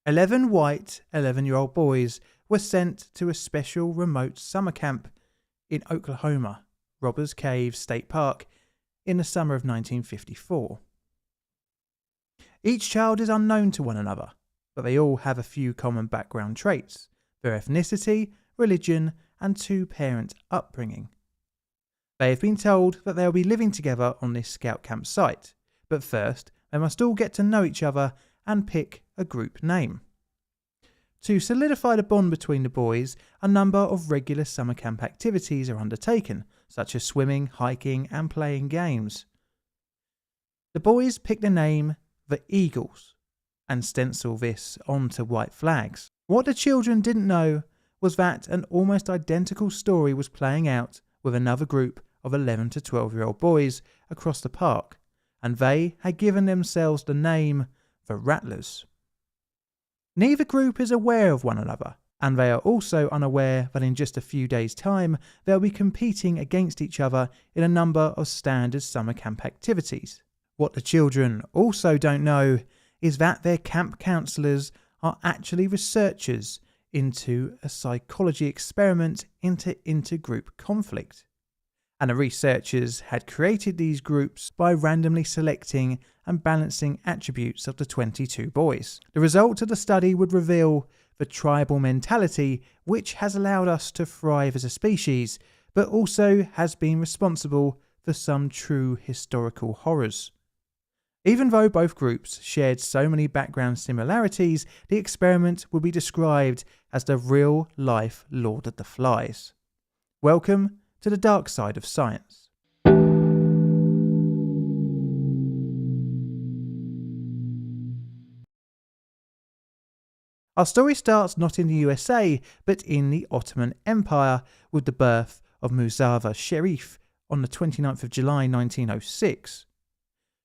11 white 11-year-old boys were sent to a special remote summer camp in Oklahoma, Robbers Cave State Park, in the summer of 1954. Each child is unknown to one another, but they all have a few common background traits: their ethnicity, religion, and two-parent upbringing. They have been told that they will be living together on this scout camp site, but first they must all get to know each other and pick a group name. To solidify the bond between the boys, a number of regular summer camp activities are undertaken, such as swimming, hiking, and playing games. The boys pick the name the Eagles and stencil this onto white flags. What the children didn't know was that an almost identical story was playing out with another group of 11 to 12-year-old boys across the park, and they had given themselves the name the Rattlers. Neither group is aware of one another, and they are also unaware that in just a few days' time they'll be competing against each other in a number of standard summer camp activities. What the children also don't know is that their camp counsellors are actually researchers into a psychology experiment into intergroup conflict. And the researchers had created these groups by randomly selecting and balancing attributes of the 22 boys. The result of the study would reveal the tribal mentality which has allowed us to thrive as a species, but also has been responsible for some true historical horrors. Even though both groups shared so many background similarities, the experiment would be described as the real-life Lord of the Flies. Welcome to the dark side of science. Our story starts not in the USA, but in the Ottoman Empire, with the birth of Muzaffar Sherif on the 29th of July 1906.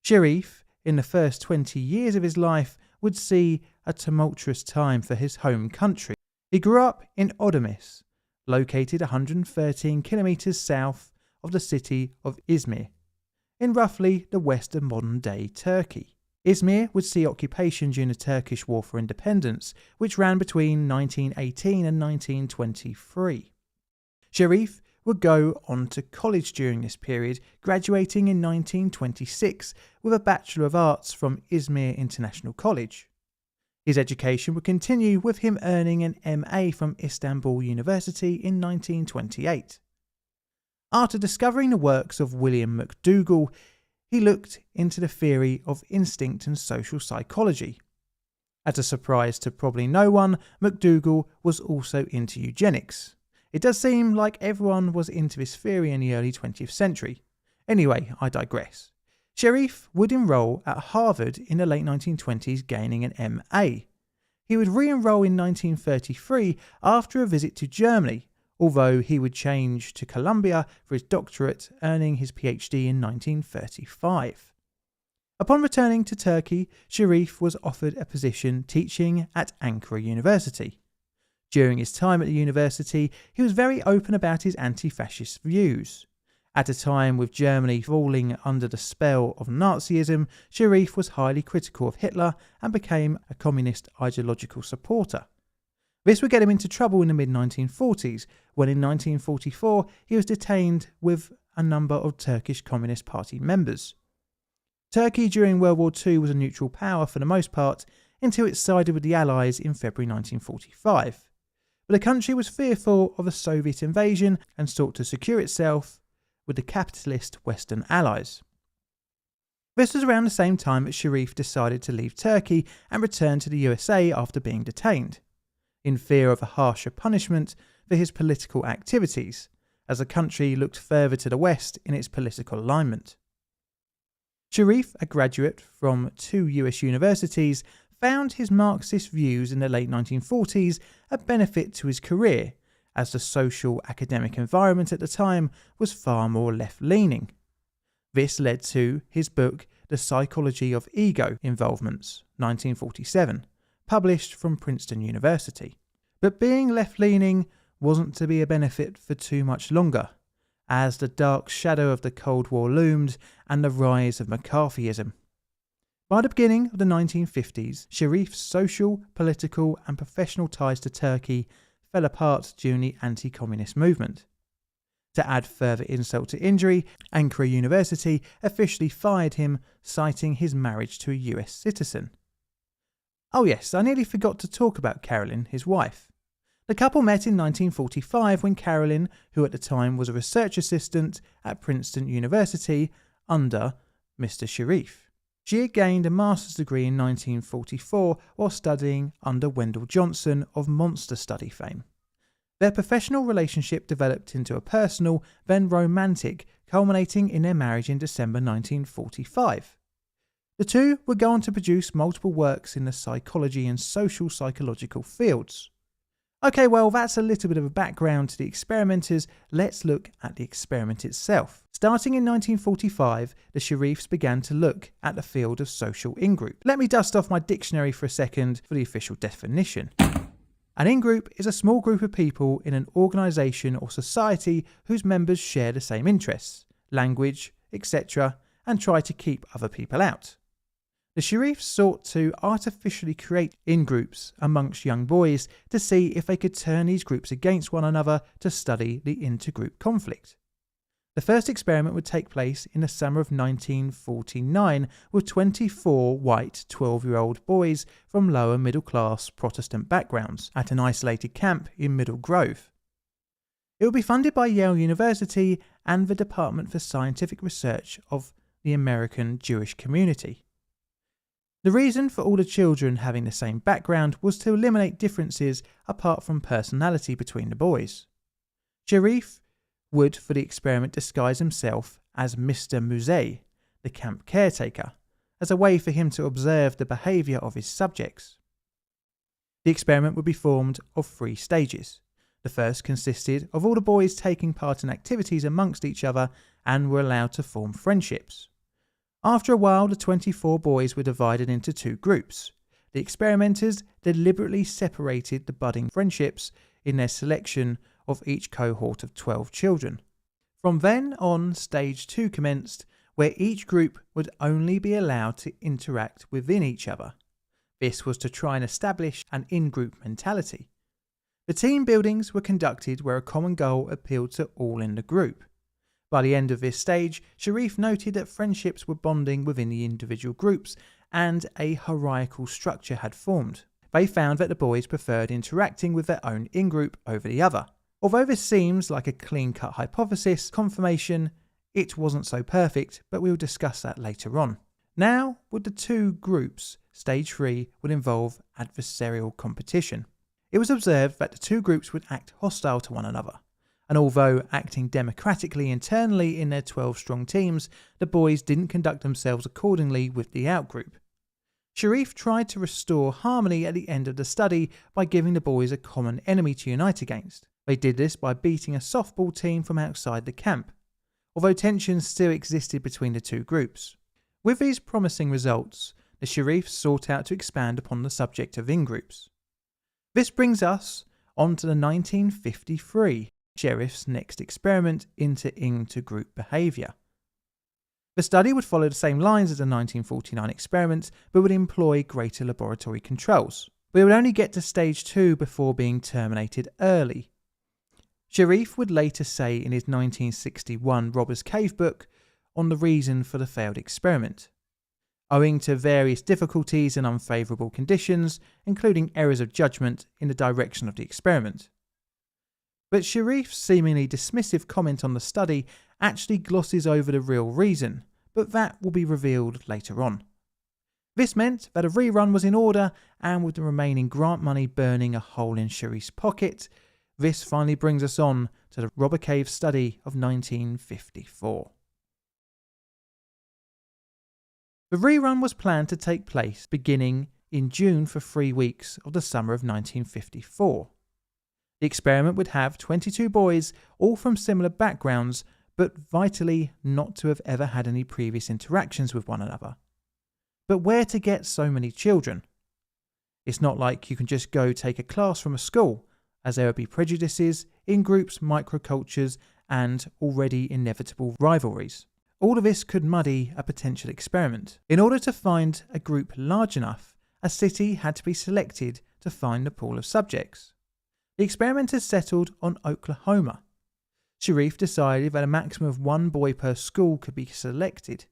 Sherif, in the first 20 years of his life, would see a tumultuous time for his home country. He grew up in Odamis, located 113 kilometres south of the city of Izmir, in roughly the west of modern-day Turkey. Izmir would see occupation during the Turkish War for Independence, which ran between 1918 and 1923. Sherif would go on to college during this period, graduating in 1926 with a Bachelor of Arts from Izmir International College. His education would continue with him earning an MA from Istanbul University in 1928. After discovering the works of William McDougall, he looked into the theory of instinct and social psychology. As a surprise to probably no one, McDougall was also into eugenics. It does seem like everyone was into this theory in the early 20th century. Anyway, I digress. Sherif would enroll at Harvard in the late 1920s, gaining an MA. He would re-enroll in 1933 after a visit to Germany, although he would change to Columbia for his doctorate, earning his PhD in 1935. Upon returning to Turkey, Sherif was offered a position teaching at Ankara University. During his time at the university, he was very open about his anti-fascist views. At a time with Germany falling under the spell of Nazism, Sherif was highly critical of Hitler and became a communist ideological supporter. This would get him into trouble in the mid-1940s, when in 1944 he was detained with a number of Turkish Communist Party members. Turkey during World War II was a neutral power for the most part, until it sided with the Allies in February 1945. But the country was fearful of a Soviet invasion and sought to secure itself with the capitalist Western Allies. This was around the same time that Sherif decided to leave Turkey and return to the USA after being detained, in fear of a harsher punishment for his political activities, as the country looked further to the west in its political alignment. Sherif, a graduate from 2 US universities, found his Marxist views in the late 1940s a benefit to his career, as the social academic environment at the time was far more left-leaning. This led to his book The Psychology of Ego Involvements, 1947, published from Princeton University. But being left-leaning wasn't to be a benefit for too much longer, as the dark shadow of the Cold War loomed and the rise of McCarthyism. By the beginning of the 1950s, Sharif's social, political and professional ties to Turkey fell apart during the anti-communist movement. To add further insult to injury, Ankara University officially fired him, citing his marriage to a US citizen. Oh yes, I nearly forgot to talk about Carolyn, his wife. The couple met in 1945 when Carolyn, who at the time was a research assistant at Princeton University under Mr. Sharif. She had gained a master's degree in 1944 while studying under Wendell Johnson of monster study fame. Their professional relationship developed into a personal, then romantic, culminating in their marriage in December 1945. The two would go on to produce multiple works in the psychology and social psychological fields. Okay, well, that's a little bit of a background to the experimenters. Let's look at the experiment itself. Starting in 1945, the Sharifs began to look at the field of social in-group. Let me dust off my dictionary for a second for the official definition. An in-group is a small group of people in an organisation or society whose members share the same interests, language, etc., and try to keep other people out. The Sharifs sought to artificially create in-groups amongst young boys to see if they could turn these groups against one another to study the inter-group conflict. The first experiment would take place in the summer of 1949 with 24 white 12-year-old boys from lower middle-class Protestant backgrounds at an isolated camp in Middle Grove. It would be funded by Yale University and the Department for Scientific Research of the American Jewish Community. The reason for all the children having the same background was to eliminate differences apart from personality between the boys. Sharif would, for the experiment, disguise himself as Mr. Musée, the camp caretaker, as a way for him to observe the behaviour of his subjects. The experiment would be formed of 3 stages. The first consisted of all the boys taking part in activities amongst each other and were allowed to form friendships. After a while, the 24 boys were divided into 2 groups. The experimenters deliberately separated the budding friendships in their selection of each cohort of 12 children. From then on, stage 2 commenced, where each group would only be allowed to interact within each other. This was to try and establish an in-group mentality. The team buildings were conducted where a common goal appealed to all in the group. By the end of this stage, Sharif noted that friendships were bonding within the individual groups and a hierarchical structure had formed. They found that the boys preferred interacting with their own in-group over the other. Although this seems like a clean-cut hypothesis confirmation, it wasn't so perfect, but we'll discuss that later on. Now, with the 2 groups, stage 3 would involve adversarial competition. It was observed that the 2 groups would act hostile to one another. And although acting democratically internally in their 12-strong teams, the boys didn't conduct themselves accordingly with the outgroup. Sharif tried to restore harmony at the end of the study by giving the boys a common enemy to unite against. They did this by beating a softball team from outside the camp, although tensions still existed between the 2 groups. With these promising results, the Sharifs sought out to expand upon the subject of in-groups. This brings us on to the 1953 Sharif's next experiment into intergroup behaviour. The study would follow the same lines as the 1949 experiment, but would employ greater laboratory controls. We would only get to stage 2 before being terminated early. Sharif would later say in his 1961 Robbers Cave book on the reason for the failed experiment. Owing to various difficulties and unfavourable conditions, including errors of judgment in the direction of the experiment. But Sharif's seemingly dismissive comment on the study actually glosses over the real reason, but that will be revealed later on. This meant that a rerun was in order, and with the remaining grant money burning a hole in Sharif's pocket, this finally brings us on to the Robber Cave study of 1954. The rerun was planned to take place beginning in June for 3 weeks of the summer of 1954. The experiment would have 22 boys, all from similar backgrounds, but vitally not to have ever had any previous interactions with one another. But where to get so many children? It's not like you can just go take a class from a school, as there would be prejudices, in-groups, microcultures, and already inevitable rivalries. All of this could muddy a potential experiment. In order to find a group large enough, a city had to be selected to find the pool of subjects. The experimenters settled on Oklahoma. Sharif decided that a maximum of 1 boy per school could be selected.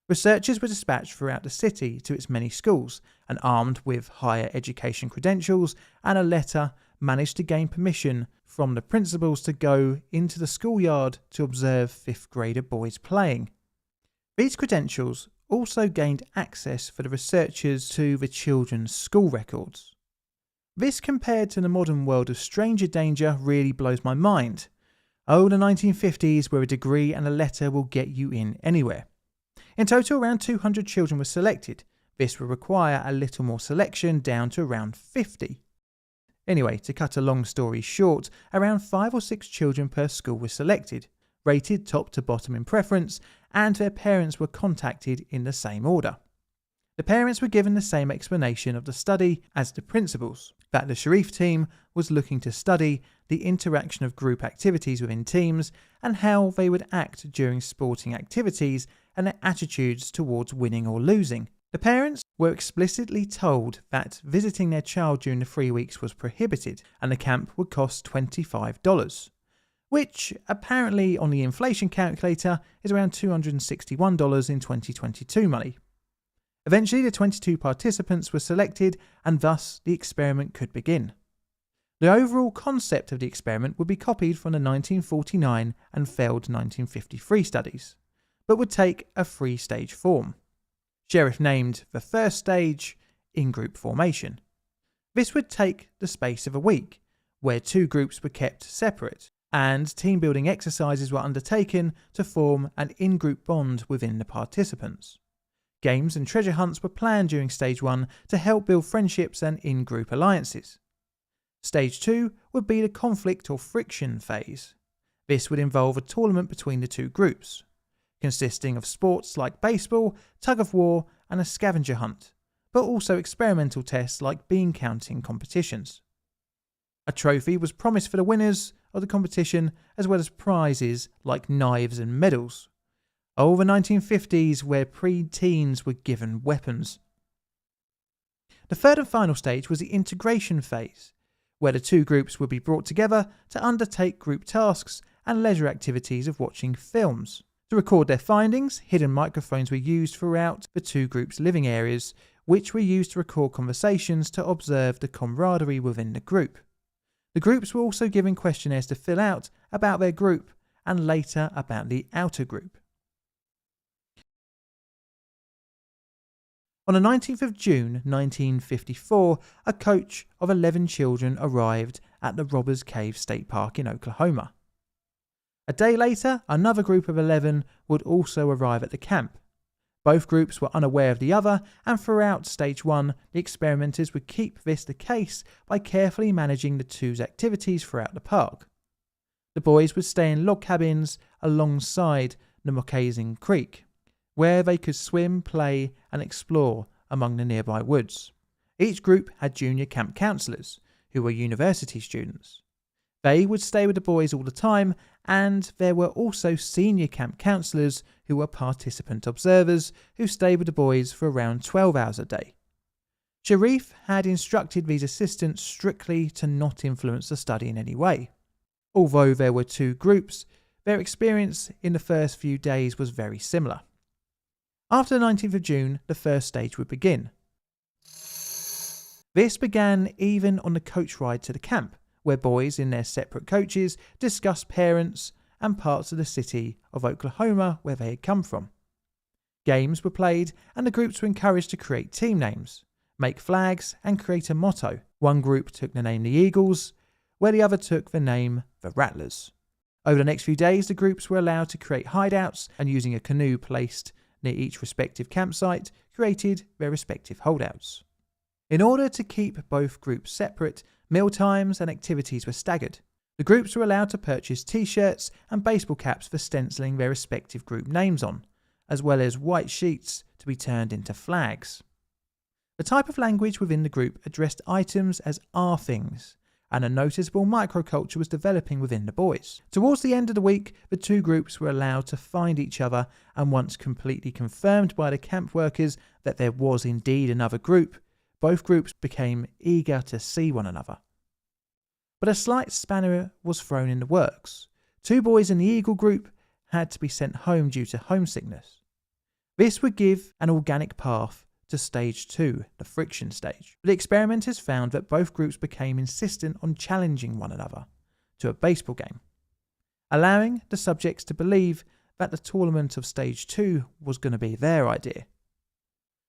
Researchers were dispatched throughout the city to its many schools, and armed with higher education credentials and a letter, managed to gain permission from the principals to go into the schoolyard to observe 5th grader boys playing. These credentials also gained access for the researchers to the children's school records. This, compared to the modern world of stranger danger, really blows my mind. Oh, the 1950s, where a degree and a letter will get you in anywhere. In total, around 200 children were selected. This would require a little more selection, down to around 50. Anyway, to cut a long story short, around 5 or 6 children per school were selected, rated top to bottom in preference, and their parents were contacted in the same order. The parents were given the same explanation of the study as the principals, that the Sharif team was looking to study the interaction of group activities within teams and how they would act during sporting activities and their attitudes towards winning or losing. The parents were explicitly told that visiting their child during the 3 weeks was prohibited and the camp would cost $25, which apparently on the inflation calculator is around $261 in 2022 money. Eventually, the 22 participants were selected and thus the experiment could begin. The overall concept of the experiment would be copied from the 1949 and failed 1953 studies, but would take a 3-stage form. Sharif named the first stage in-group formation. This would take the space of a week, where 2 groups were kept separate, and team-building exercises were undertaken to form an in-group bond within the participants. Games and treasure hunts were planned during Stage 1 to help build friendships and in-group alliances. Stage 2 would be the conflict or friction phase. This would involve a tournament between the 2 groups, consisting of sports like baseball, tug-of-war, and a scavenger hunt, but also experimental tests like bean counting competitions. A trophy was promised for the winners of the competition, as well as prizes like knives and medals. Oh, the 1950s, where pre-teens were given weapons. The third and final stage was the integration phase, where the 2 groups would be brought together to undertake group tasks and leisure activities of watching films. To record their findings, hidden microphones were used throughout the 2 groups' living areas, which were used to record conversations to observe the camaraderie within the group. The groups were also given questionnaires to fill out about their group and later about the outer group. On the 19th of June 1954, a coach of 11 children arrived at the Robbers Cave State Park in Oklahoma. A day later, another group of 11 would also arrive at the camp. Both groups were unaware of the other, and throughout Stage 1, the experimenters would keep this the case by carefully managing the 2's activities throughout the park. The boys would stay in log cabins alongside the Moccasin Creek, where they could swim, play, and explore among the nearby woods. Each group had junior camp counselors, who were university students. They would stay with the boys all the time, and there were also senior camp counselors who were participant observers who stayed with the boys for around 12 hours a day. Sharif had instructed these assistants strictly to not influence the study in any way. Although there were 2 groups, their experience in the first few days was very similar. After the 19th of June, the first stage would begin. This began even on the coach ride to the camp, where boys in their separate coaches discussed parents and parts of the city of Oklahoma where they had come from. Games were played and the groups were encouraged to create team names, make flags and create a motto. One group took the name the Eagles, where the other took the name the Rattlers. Over the next few days, the groups were allowed to create hideouts and, using a canoe placed near each respective campsite, created their respective holdouts. In order to keep both groups separate, meal times and activities were staggered. The groups were allowed to purchase t-shirts and baseball caps for stenciling their respective group names on, as well as white sheets to be turned into flags. The type of language within the group addressed items as "our things," and a noticeable microculture was developing within the boys. Towards the end of the week, the two groups were allowed to find each other, and once completely confirmed by the camp workers that there was indeed another group, both groups became eager to see one another. But a slight spanner was thrown in the works. Two boys in the Eagle group had to be sent home due to homesickness. This would give an organic path to stage 2, the friction stage. But the experimenters found that both groups became insistent on challenging one another to a baseball game, allowing the subjects to believe that the tournament of stage 2 was going to be their idea.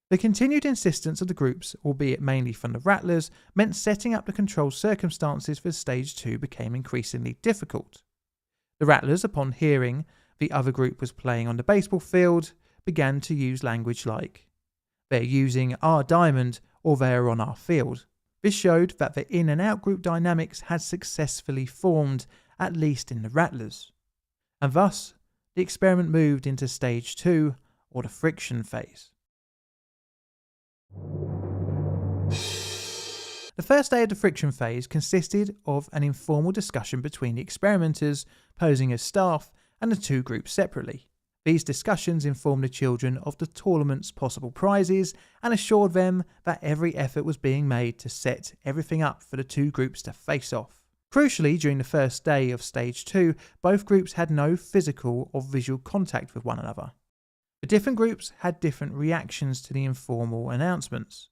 The continued insistence of the groups, albeit mainly from the Rattlers, meant setting up the controlled circumstances for stage 2 became increasingly difficult. The Rattlers, upon hearing the other group was playing on the baseball field, began to use language like, "They're using our diamond," or "they're on our field." This showed that the in and out group dynamics had successfully formed, at least in the Rattlers. And thus, the experiment moved into stage 2, or the friction phase. The first day of the friction phase consisted of an informal discussion between the experimenters, posing as staff, and the two groups separately. These discussions informed the children of the tournament's possible prizes and assured them that every effort was being made to set everything up for the two groups to face off. Crucially, during the first day of stage 2, both groups had no physical or visual contact with one another. The different groups had different reactions to the informal announcements.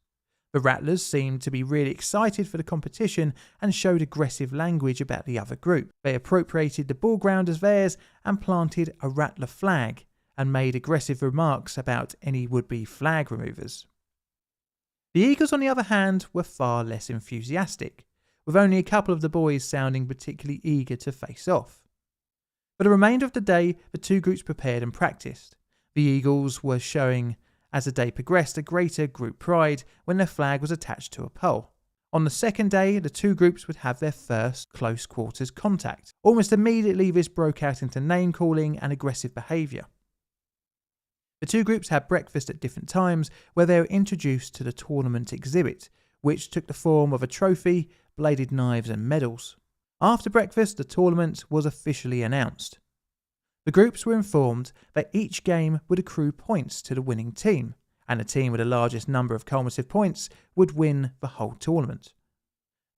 The Rattlers seemed to be really excited for the competition and showed aggressive language about the other group. They appropriated the ball ground as theirs and planted a Rattler flag and made aggressive remarks about any would-be flag removers. The Eagles, on the other hand, were far less enthusiastic, with only a couple of the boys sounding particularly eager to face off. For the remainder of the day, the two groups prepared and practiced. The Eagles were showing, as the day progressed, a greater group pride when their flag was attached to a pole. On the second day, the two groups would have their first close quarters contact. Almost immediately, this broke out into name-calling and aggressive behaviour. The two groups had breakfast at different times, where they were introduced to the tournament exhibit, which took the form of a trophy, bladed knives and medals. After breakfast, the tournament was officially announced. The groups were informed that each game would accrue points to the winning team, and the team with the largest number of cumulative points would win the whole tournament.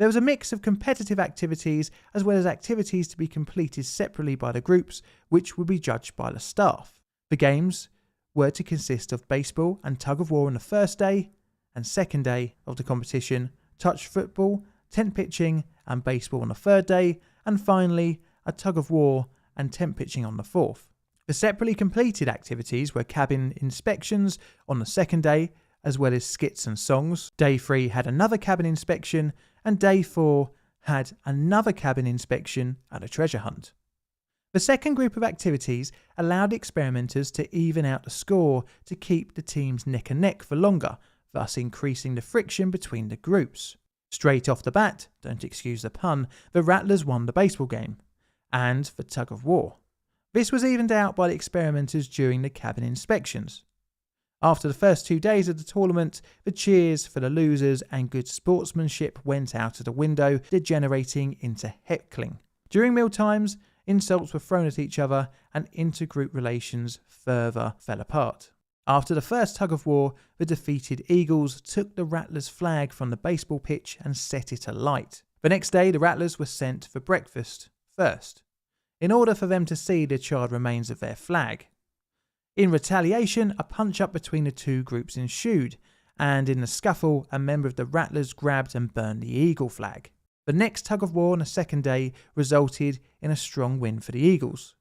There was a mix of competitive activities as well as activities to be completed separately by the groups, which would be judged by the staff. The games were to consist of baseball and tug of war on the first day, and second day of the competition, touch football, tent pitching and baseball on the third day, and finally a tug of war and tent pitching on the fourth. The separately completed activities were cabin inspections on the second day, as well as skits and songs. Day 3 had another cabin inspection, and day 4 had another cabin inspection and a treasure hunt. The second group of activities allowed the experimenters to even out the score to keep the teams neck and neck for longer, thus increasing the friction between the groups. Straight off the bat, don't excuse the pun, the Rattlers won the baseball game, and the tug of war. This was evened out by the experimenters during the cabin inspections. After the first 2 days of the tournament, the cheers for the losers and good sportsmanship went out of the window, degenerating into heckling. During meal times, insults were thrown at each other and intergroup relations further fell apart. After the first tug of war, the defeated Eagles took the Rattlers' flag from the baseball pitch and set it alight. The next day, the Rattlers were sent for breakfast first, in order for them to see the charred remains of their flag. In retaliation, a punch-up between the two groups ensued, and in the scuffle, a member of the Rattlers grabbed and burned the Eagle flag. The next tug of war on the second day resulted in a strong win for the Eagles.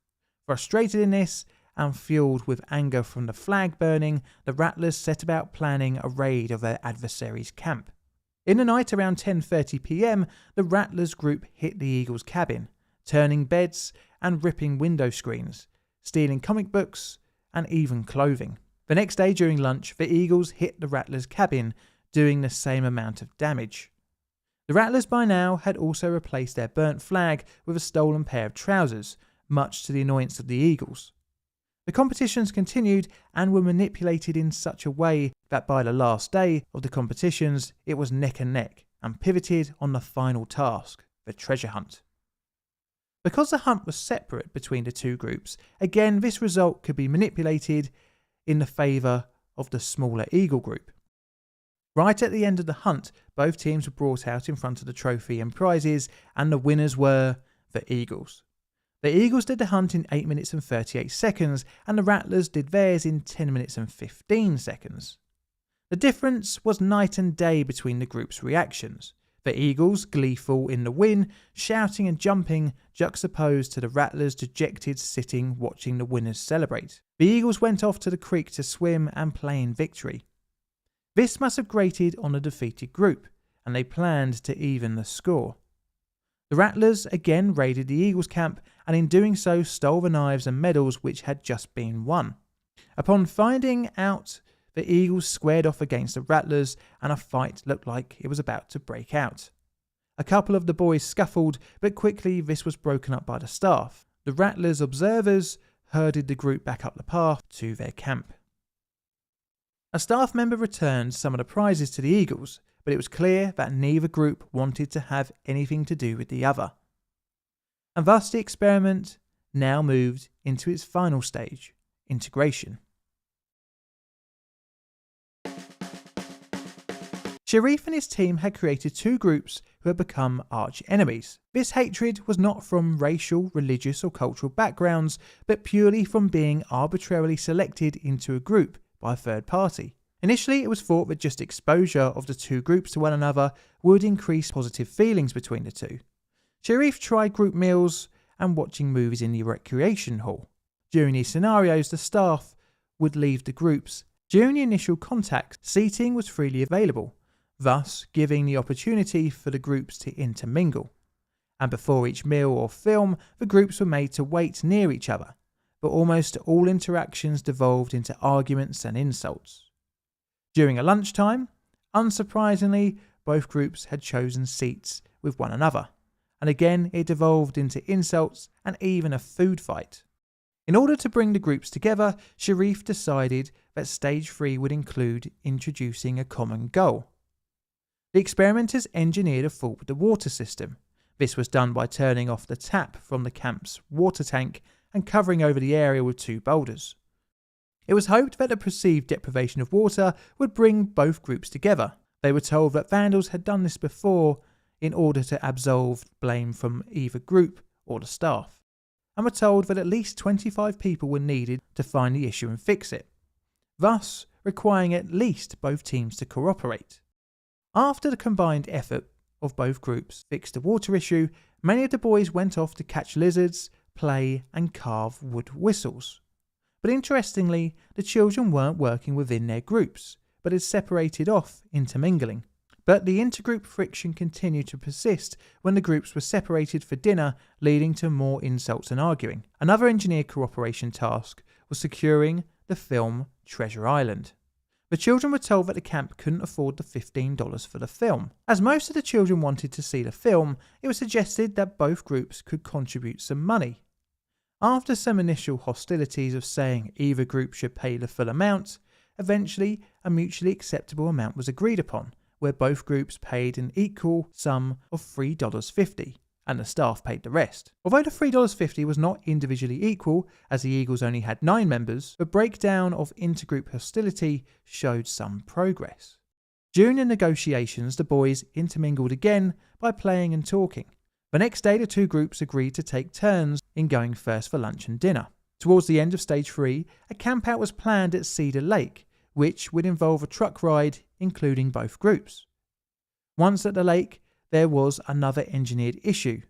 Frustrated in this, and fueled with anger from the flag burning, the Rattlers set about planning a raid of their adversary's camp. In the night around 10:30 p.m, the Rattlers group hit the Eagles' cabin, turning beds and ripping window screens, stealing comic books and even clothing. The next day during lunch, the Eagles hit the Rattlers' cabin, doing the same amount of damage. The Rattlers by now had also replaced their burnt flag with a stolen pair of trousers, much to the annoyance of the Eagles. The competitions continued and were manipulated in such a way that by the last day of the competitions it was neck and neck and pivoted on the final task, the treasure hunt. Because the hunt was separate between the two groups, again this result could be manipulated in the favour of the smaller Eagle group. Right at the end of the hunt, both teams were brought out in front of the trophy and prizes, and the winners were the Eagles. The Eagles did the hunt in 8 minutes and 38 seconds, and the Rattlers did theirs in 10 minutes and 15 seconds. The difference was night and day between the groups' reactions. The Eagles, gleeful in the win, shouting and jumping, juxtaposed to the Rattlers dejected sitting watching the winners celebrate. The Eagles went off to the creek to swim and play in victory. This must have grated on the defeated group, and they planned to even the score. The Rattlers again raided the Eagles' camp, and in doing so stole the knives and medals which had just been won. Upon finding out, the Eagles squared off against the Rattlers, and a fight looked like it was about to break out. A couple of the boys scuffled, but quickly this was broken up by the staff. The Rattlers' observers herded the group back up the path to their camp. A staff member returned some of the prizes to the Eagles, but it was clear that neither group wanted to have anything to do with the other. And thus the experiment now moved into its final stage, integration. Sharif and his team had created two groups who had become arch enemies. This hatred was not from racial, religious or cultural backgrounds, but purely from being arbitrarily selected into a group by a third party. Initially, it was thought that just exposure of the two groups to one another would increase positive feelings between the two. Sharif tried group meals and watching movies in the recreation hall. During these scenarios, the staff would leave the groups. During the initial contact, seating was freely available, thus giving the opportunity for the groups to intermingle. And before each meal or film, the groups were made to wait near each other, but almost all interactions devolved into arguments and insults. During a lunchtime, unsurprisingly, both groups had chosen seats with one another, and again it devolved into insults and even a food fight. In order to bring the groups together, Sharif decided that stage 3 would include introducing a common goal. The experimenters engineered a fault with the water system. This was done by turning off the tap from the camp's water tank and covering over the area with two boulders. It was hoped that the perceived deprivation of water would bring both groups together. They were told that vandals had done this before in order to absolve blame from either group or the staff, and were told that at least 25 people were needed to find the issue and fix it, thus requiring at least both teams to cooperate. After the combined effort of both groups fixed the water issue, many of the boys went off to catch lizards, play and carve wood whistles. But interestingly, the children weren't working within their groups, but had separated off, intermingling. But the intergroup friction continued to persist when the groups were separated for dinner, leading to more insults and arguing. Another engineered cooperation task was securing the film Treasure Island. The children were told that the camp couldn't afford the $15 for the film. As most of the children wanted to see the film, it was suggested that both groups could contribute some money. After some initial hostilities of saying either group should pay the full amount, eventually a mutually acceptable amount was agreed upon, where both groups paid an equal sum of $3.50, and the staff paid the rest. Although the $3.50 was not individually equal, as the Eagles only had 9 members, the breakdown of intergroup hostility showed some progress. During the negotiations, the boys intermingled again by playing and talking. The next day, the two groups agreed to take turns in going first for lunch and dinner. Towards the end of stage 3, a campout was planned at Cedar Lake, which would involve a truck ride including both groups. Once at the lake, there was another engineered issue,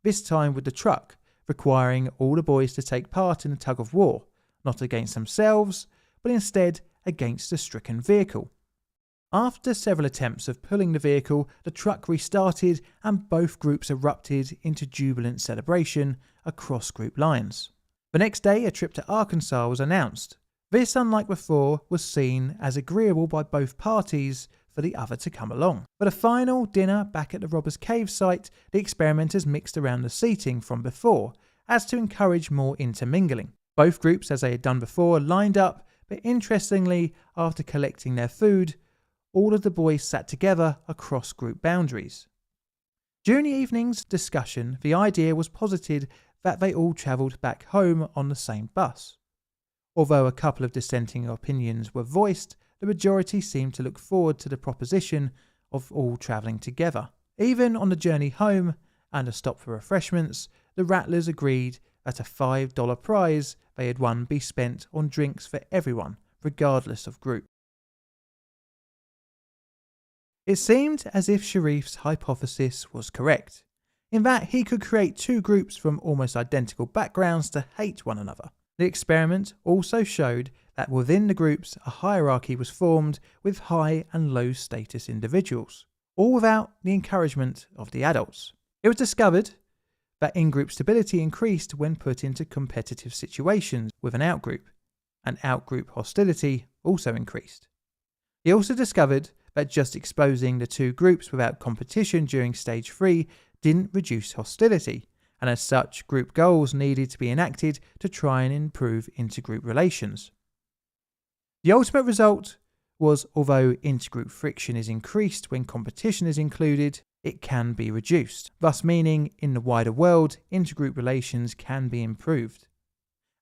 this time with the truck, requiring all the boys to take part in a tug of war, not against themselves, but instead against the stricken vehicle. After several attempts of pulling the vehicle, the truck restarted and both groups erupted into jubilant celebration across group lines. The next day, a trip to Arkansas was announced. This, unlike before, was seen as agreeable by both parties for the other to come along. For the final dinner back at the Robbers Cave site, the experimenters mixed around the seating from before, as to encourage more intermingling. Both groups, as they had done before, lined up, but interestingly, after collecting their food, all of the boys sat together across group boundaries. During the evening's discussion, the idea was posited that they all travelled back home on the same bus. Although a couple of dissenting opinions were voiced, the majority seemed to look forward to the proposition of all travelling together. Even on the journey home and a stop for refreshments, the Rattlers agreed that a $5 prize they had won be spent on drinks for everyone, regardless of group. It seemed as if Sharif's hypothesis was correct, in that he could create two groups from almost identical backgrounds to hate one another. The experiment also showed that within the groups a hierarchy was formed with high and low status individuals, all without the encouragement of the adults. It was discovered that in-group stability increased when put into competitive situations with an outgroup, and outgroup hostility also increased. He also discovered that just exposing the two groups without competition during stage 3 didn't reduce hostility, and as such, group goals needed to be enacted to try and improve intergroup relations. The ultimate result was, although intergroup friction is increased when competition is included, it can be reduced, thus meaning, in the wider world, intergroup relations can be improved.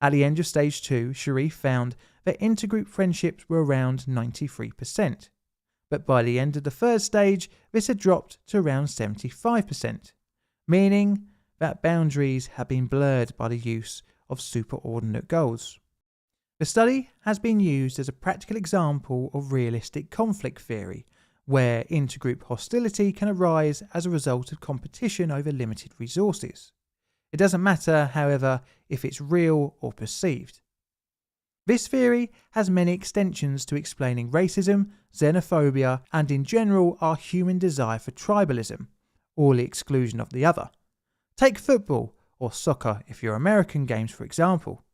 At the end of stage 2, Sharif found that intergroup friendships were around 93%, but by the end of the third stage, this had dropped to around 75%, meaning that boundaries have been blurred by the use of superordinate goals. The study has been used as a practical example of realistic conflict theory, where intergroup hostility can arise as a result of competition over limited resources. It doesn't matter, however, if it's real or perceived. This theory has many extensions to explaining racism, xenophobia, and in general our human desire for tribalism, or the exclusion of the other. Take football, or soccer if you're American games for example.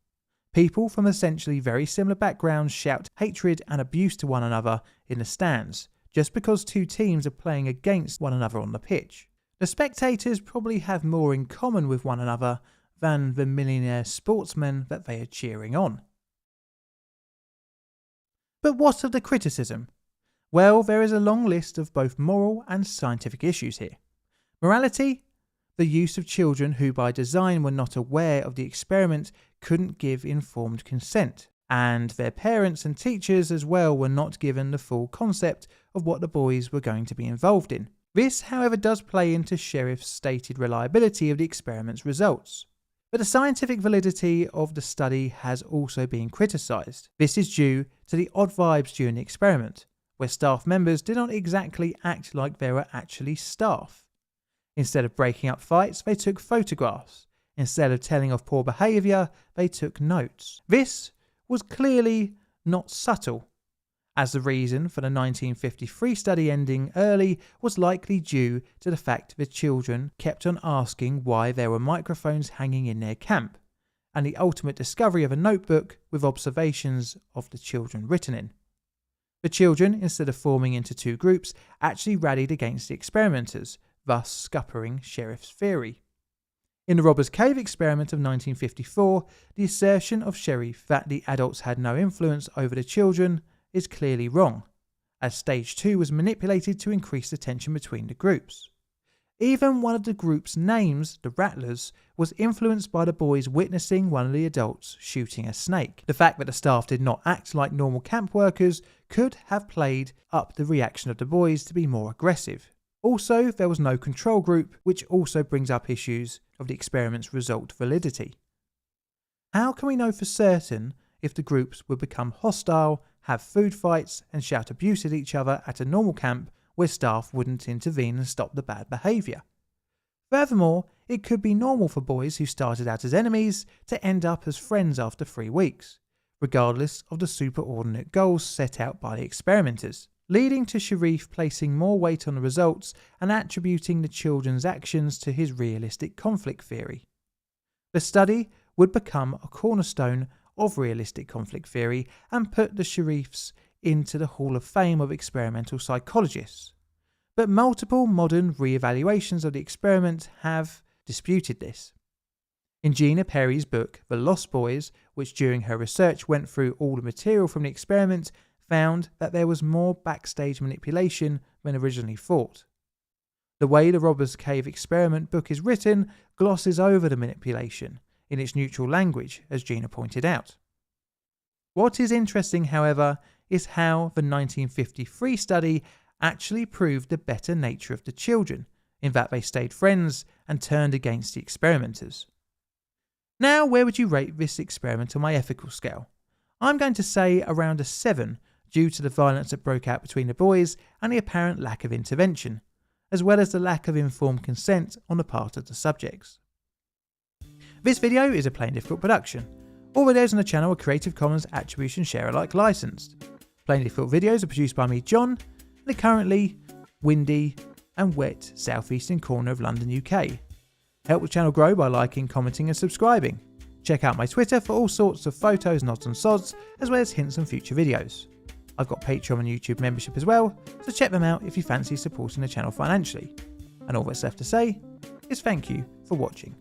People from essentially very similar backgrounds shout hatred and abuse to one another in the stands, just because two teams are playing against one another on the pitch. The spectators probably have more in common with one another than the millionaire sportsmen that they are cheering on. But what of the criticism? Well, there is a long list of both moral and scientific issues here. Morality: the use of children who by design were not aware of the experiment couldn't give informed consent, and their parents and teachers as well were not given the full concept of what the boys were going to be involved in. This, however, does play into Sharif's stated reliability of the experiment's results. But the scientific validity of the study has also been criticised. This is due to the odd vibes during the experiment, where staff members did not exactly act like they were actually staff. Instead of breaking up fights, they took photographs. Instead of telling of poor behaviour, they took notes. This was clearly not subtle, as the reason for the 1953 study ending early was likely due to the fact the children kept on asking why there were microphones hanging in their camp, and the ultimate discovery of a notebook with observations of the children written in. The children, instead of forming into two groups, actually rallied against the experimenters, thus scuppering Sharif's theory. In the Robbers Cave experiment of 1954, the assertion of Sharif that the adults had no influence over the children is clearly wrong, as stage 2 was manipulated to increase the tension between the groups. Even one of the group's names, the Rattlers, was influenced by the boys witnessing one of the adults shooting a snake. The fact that the staff did not act like normal camp workers could have played up the reaction of the boys to be more aggressive. Also, there was no control group, which also brings up issues of the experiment's result validity. How can we know for certain if the groups would become hostile, have food fights, and shout abuse at each other at a normal camp where staff wouldn't intervene and stop the bad behaviour? Furthermore, it could be normal for boys who started out as enemies to end up as friends after 3 weeks, regardless of the superordinate goals set out by the experimenters, leading to Sharif placing more weight on the results and attributing the children's actions to his realistic conflict theory. The study would become a cornerstone of realistic conflict theory and put the Sharifs into the Hall of Fame of experimental psychologists. But multiple modern re-evaluations of the experiment have disputed this. In Gina Perry's book, The Lost Boys, which during her research went through all the material from the experiment, found that there was more backstage manipulation than originally thought. The way the Robbers Cave experiment book is written glosses over the manipulation in its neutral language, as Gina pointed out. What is interesting, however, is how the 1953 study actually proved the better nature of the children, in that they stayed friends and turned against the experimenters. Now, where would you rate this experiment on my ethical scale? I'm going to say around a 7 due to the violence that broke out between the boys and the apparent lack of intervention, as well as the lack of informed consent on the part of the subjects. This video is a Plain Difficult production. All videos on the channel are Creative Commons Attribution Share Alike licensed. Plain Difficult videos are produced by me, John, in the currently windy and wet southeastern corner of London, UK. Help the channel grow by liking, commenting and subscribing. Check out my Twitter for all sorts of photos, nods and sods, as well as hints on future videos. I've got Patreon and YouTube membership as well, so check them out if you fancy supporting the channel financially. And all that's left to say is thank you for watching.